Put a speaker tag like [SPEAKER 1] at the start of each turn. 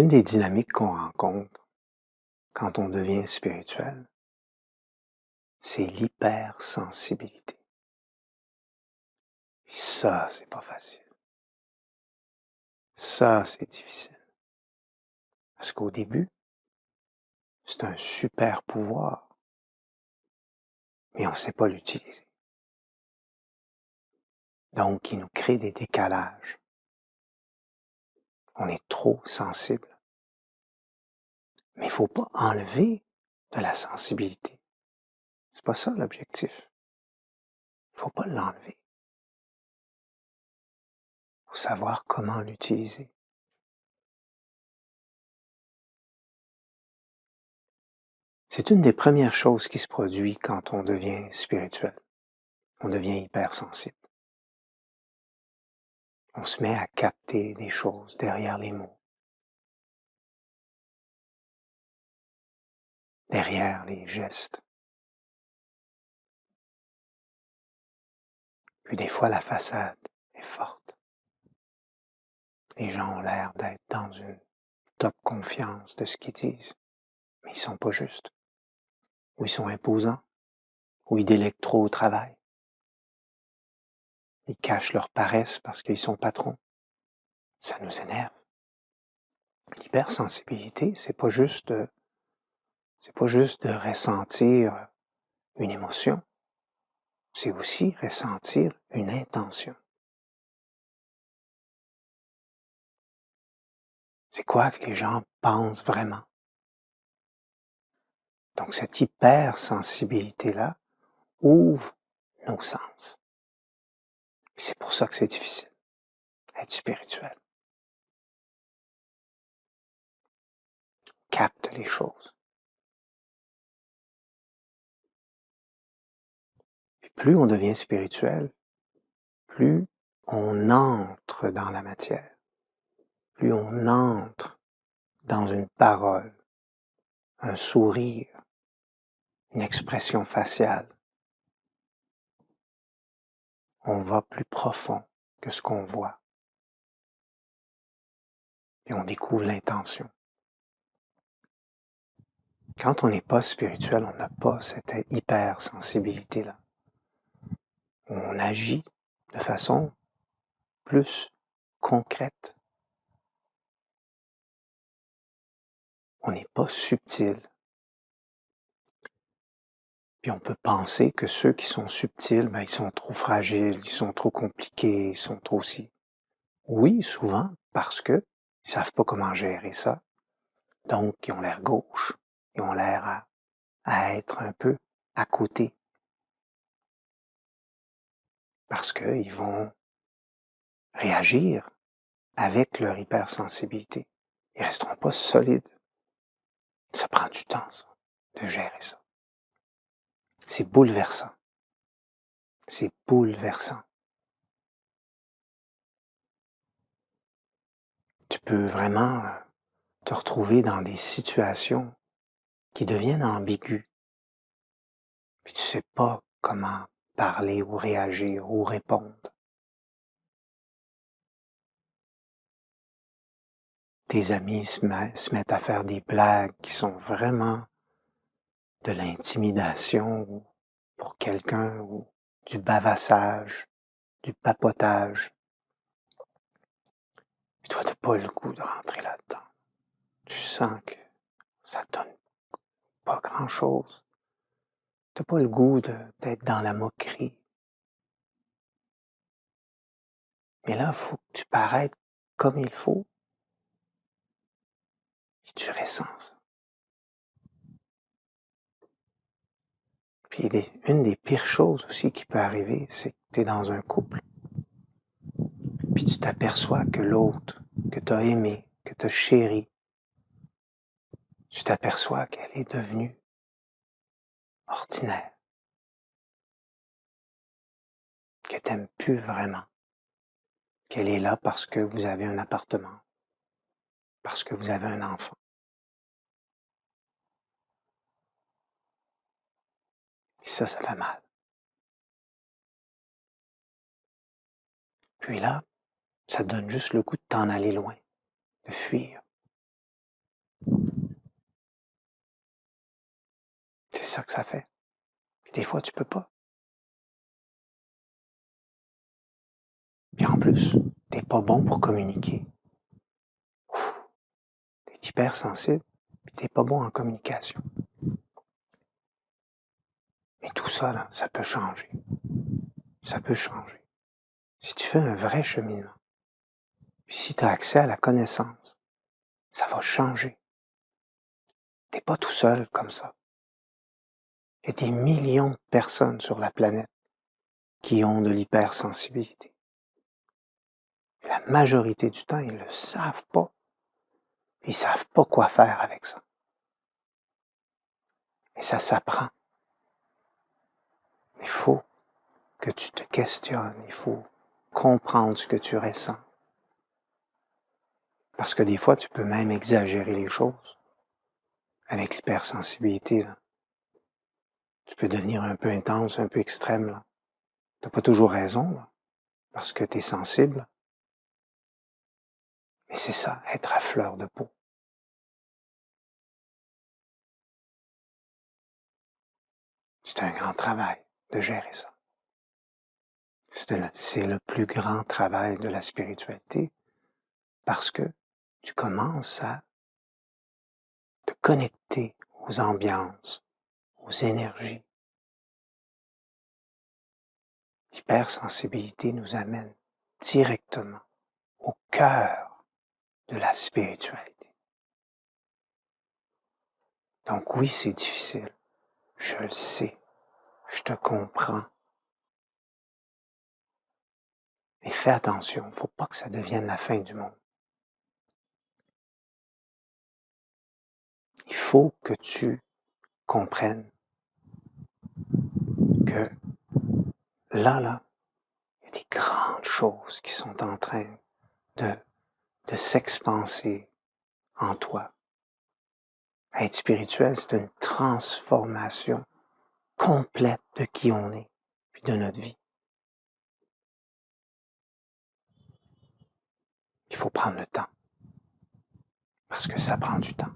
[SPEAKER 1] Une des dynamiques qu'on rencontre quand on devient spirituel, c'est l'hypersensibilité. Puis ça, c'est pas facile. Ça, c'est difficile. Parce qu'au début, c'est un super pouvoir, mais on ne sait pas l'utiliser. Donc, il nous crée des décalages. On est trop sensible. Mais il ne faut pas enlever de la sensibilité. C'est pas ça l'objectif. Il ne faut pas l'enlever. Il faut savoir comment l'utiliser. C'est une des premières choses qui se produit quand on devient spirituel. On devient hypersensible. On se met à capter des choses derrière les mots, derrière les gestes. Puis des fois, la façade est forte. Les gens ont l'air d'être dans une top confiance de ce qu'ils disent, mais ils ne sont pas justes. Ou ils sont imposants, ou ils délèguent trop au travail. Ils cachent leur paresse parce qu'ils sont patrons. Ça nous énerve. L'hypersensibilité, c'est pas juste de ressentir une émotion, c'est aussi ressentir une intention. C'est quoi que les gens pensent vraiment? Donc cette hypersensibilité-là ouvre nos sens. C'est pour ça que c'est difficile, être spirituel. Capte les choses. Puis plus on devient spirituel, plus on entre dans la matière, plus on entre dans une parole, un sourire, une expression faciale. On va plus profond que ce qu'on voit. Et on découvre l'intention. Quand on n'est pas spirituel, on n'a pas cette hypersensibilité-là. On agit de façon plus concrète. On n'est pas subtil. Puis on peut penser que ceux qui sont subtils, ils sont trop fragiles, ils sont trop compliqués, ils sont trop si. Oui, souvent, parce que ils savent pas comment gérer ça. Donc, ils ont l'air gauche. Ils ont l'air à être un peu à côté. Parce qu'ils vont réagir avec leur hypersensibilité. Ils resteront pas solides. Ça prend du temps, ça, de gérer ça. C'est bouleversant. C'est bouleversant. Tu peux vraiment te retrouver dans des situations qui deviennent ambiguës. Puis tu sais pas comment parler ou réagir ou répondre. Tes amis se mettent à faire des blagues qui sont vraiment de l'intimidation pour quelqu'un ou du bavassage, du papotage. Puis toi, t'as pas le goût de rentrer là-dedans. Tu sens que ça donne pas grand-chose. T'as pas le goût d'être dans la moquerie. Mais là, il faut que tu paraisses comme il faut. Puis tu ressens ça. Puis une des pires choses aussi qui peut arriver, c'est que tu es dans un couple. Puis tu t'aperçois que l'autre, que tu as aimé, que tu as chéri, tu t'aperçois qu'elle est devenue ordinaire, que tu n'aimes plus vraiment, qu'elle est là parce que vous avez un appartement, parce que vous avez un enfant. Et ça fait mal. Puis là, ça te donne juste le goût de t'en aller loin, de fuir. C'est ça que ça fait. Puis des fois, tu peux pas. Puis en plus, t'es pas bon pour communiquer. T'es hypersensible, puis t'es pas bon en communication. Mais tout ça, là, ça peut changer. Ça peut changer. Si tu fais un vrai cheminement, puis si tu as accès à la connaissance, ça va changer. T'es pas tout seul comme ça. Il y a des millions de personnes sur la planète qui ont de l'hypersensibilité. La majorité du temps, ils ne le savent pas. Ils ne savent pas quoi faire avec ça. Et ça s'apprend. Il faut que tu te questionnes, il faut comprendre ce que tu ressens. Parce que des fois, tu peux même exagérer les choses. Avec l'hypersensibilité, là. Tu peux devenir un peu intense, un peu extrême. Tu n'as pas toujours raison, là, parce que tu es sensible. Mais c'est ça, être à fleur de peau. C'est un grand travail de gérer ça. C'est le plus grand travail de la spiritualité parce que tu commences à te connecter aux ambiances, aux énergies. L'hypersensibilité nous amène directement au cœur de la spiritualité. Donc oui, c'est difficile. Je le sais. Je te comprends. Mais fais attention, il ne faut pas que ça devienne la fin du monde. Il faut que tu comprennes que là, il y a des grandes choses qui sont en train de s'expanser en toi. Être spirituel, c'est une transformation complète de qui on est, puis de notre vie. Il faut prendre le temps, parce que ça prend du temps.